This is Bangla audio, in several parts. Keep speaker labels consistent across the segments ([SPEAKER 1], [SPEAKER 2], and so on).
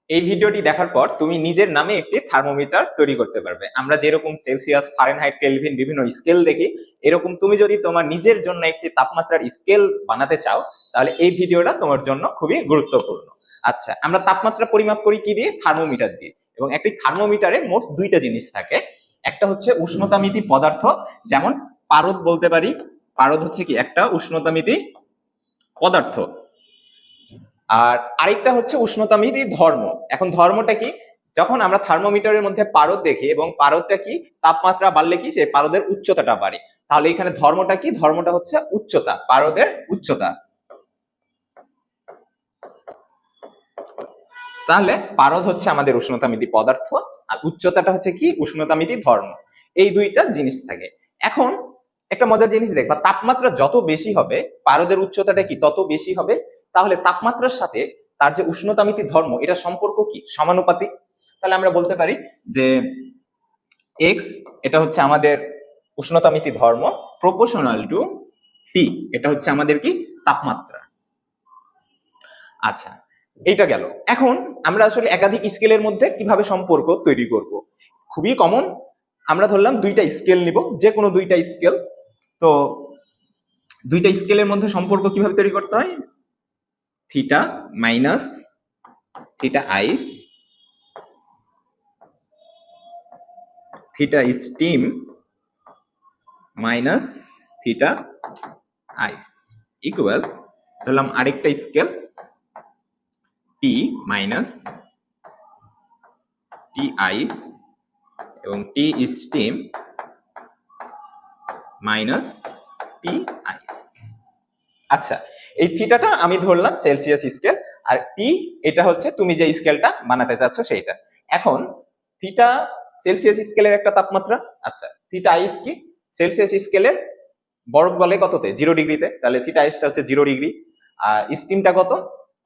[SPEAKER 1] এই ভিডিওটি দেখার পর তুমি নিজের নামে একটি থার্মোমিটার তৈরি করতে পারবে। আমরা যেরকম সেলসিয়াস, ফারেনহাইট, কেলভিন বিভিন্ন স্কেল দেখি, এরকম তুমি যদি তোমার নিজের জন্য একটি তাপমাত্রার স্কেল বানাতে চাও, তাহলে এই ভিডিওটা তোমার জন্য খুবই গুরুত্বপূর্ণ। আচ্ছা, আমরা তাপমাত্রা পরিমাপ করি কি দিয়ে? থার্মোমিটার দিয়ে। এবং একটি থার্মোমিটারে মোট দুইটা জিনিস থাকে। একটা হচ্ছে উষ্ণতামিতি পদার্থ, যেমন পারদ বলতে পারি। পারদ হচ্ছে কি একটা উষ্ণতামিতি পদার্থ। আর আরেকটা হচ্ছে উষ্ণতামিতি ধর্ম। এখন ধর্মটা কি? যখন আমরা থার্মোমিটারের মধ্যে পারদ দেখি এবং পারদটা কি, তাপমাত্রা বাড়লে কি সেই পারদের উচ্চতাটা বাড়ে। তাহলে এখানে ধর্মটা কি? ধর্মটা হচ্ছে উচ্চতা, পারদের উচ্চতা। তাহলে পারদ হচ্ছে আমাদের উষ্ণতামিতি পদার্থ, আর উচ্চতাটা হচ্ছে কি? উষ্ণতামিতি ধর্ম। এই দুইটা জিনিস থাকে। এখন একটা মজার জিনিস দেখবা, তাপমাত্রা যত বেশি হবে পারদের উচ্চতাটা কি তত বেশি হবে। তাহলে তাপমাত্রার সাথে তার যে উষ্ণতামিতি ধর্ম, এটা সম্পর্ক কি? সমানুপাতিক। তাহলে আমরা বলতে পারি যে এক্স এটা হচ্ছে আমাদের উষ্ণতামিতি ধর্ম, প্রপোর্শনাল টু টি, এটা হচ্ছে আমাদের কি? তাপমাত্রা। আচ্ছা, এইটা গেল। এখন আমরা আসলে একাধিক স্কেলের মধ্যে কিভাবে সম্পর্ক তৈরি করব? খুবই কমন। আমরা ধরলাম দুইটা স্কেল নিব, যে কোনো দুইটা স্কেল। তো দুইটা স্কেলের মধ্যে সম্পর্ক কিভাবে তৈরি করতে হয়? থিটা মাইনাস থিটা আইস, থিটা স্টিম মাইনাস থিটা আইস ইকুয়াল, ধরলাম আরেকটা স্কেল টি মাইনাস টি আইস এবং টি স্টিম মাইনাস টি আইস। আচ্ছা, এই থিটাটা আমি ধরলাম সেলসিয়াস স্কেল, আর টি এটা হচ্ছে তুমি যে স্কেলটা বানাতে চাচ্ছ সেইটা। এখন থিটা সেলসিয়াস স্কেলের একটা তাপমাত্রা। আচ্ছা, থিটা আইস কি? সেলসিয়াস স্কেলের বরফ গলে কততে? 0 ডিগ্রিতে। তাহলে থিটা আইসটা হচ্ছে 0 ডিগ্রি। আর স্টিমটা কত?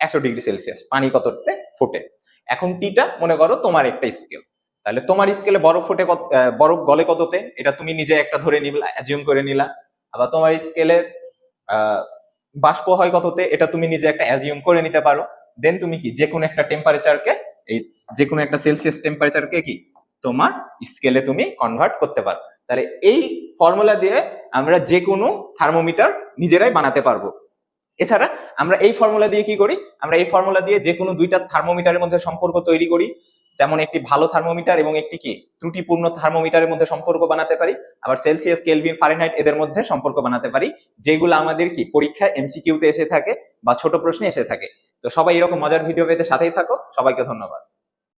[SPEAKER 1] 100 ডিগ্রি সেলসিয়াস। পানি কততে ফোটে। এখন টিটা মনে করো তোমার একটা স্কেল, তাহলে তোমার স্কেলে বরফ ফোটে কত, বরফ গলে কততে, এটা তুমি নিজে একটা ধরে নিলা, অ্যাজিউম করে নিলা। আবার তোমার স্কেলে বাষ্প হয় কততে, এটা তুমি নিজে একটা অ্যাজিউম করে নিতে পারো। দেন তুমি কি যে কোনো একটা টেম্পারেচারকে, এই যে কোনো একটা সেলসিয়াস টেম্পারেচারকে কি তোমার স্কেলে তুমি কনভার্ট করতে পারো। তাহলে এই ফর্মুলা দিয়ে আমরা যে কোনো থার্মোমিটার নিজেরাই বানাতে পারবো। এছাড়া আমরা এই ফর্মুলা দিয়ে কি করি? আমরা এই ফর্মুলা দিয়ে যে কোনো দুইটা থার্মোমিটারের মধ্যে সম্পর্ক তৈরি করি। যেমন একটি ভালো থার্মোমিটার এবং একটি কি ত্রুটিপূর্ণ থার্মোমিটারের মধ্যে সম্পর্ক বানাতে পারি। আবার সেলসিয়াস, কেলভিন, ফারেনহাইট এদের মধ্যে সম্পর্ক বানাতে পারি, যেগুলো আমাদের কি পরীক্ষায় এমসিকিউতে এসে থাকে বা ছোট প্রশ্নে এসে থাকে। তো সবাই এরকম মজার ভিডিও পেতে সাথেই থাকো। সবাইকে ধন্যবাদ।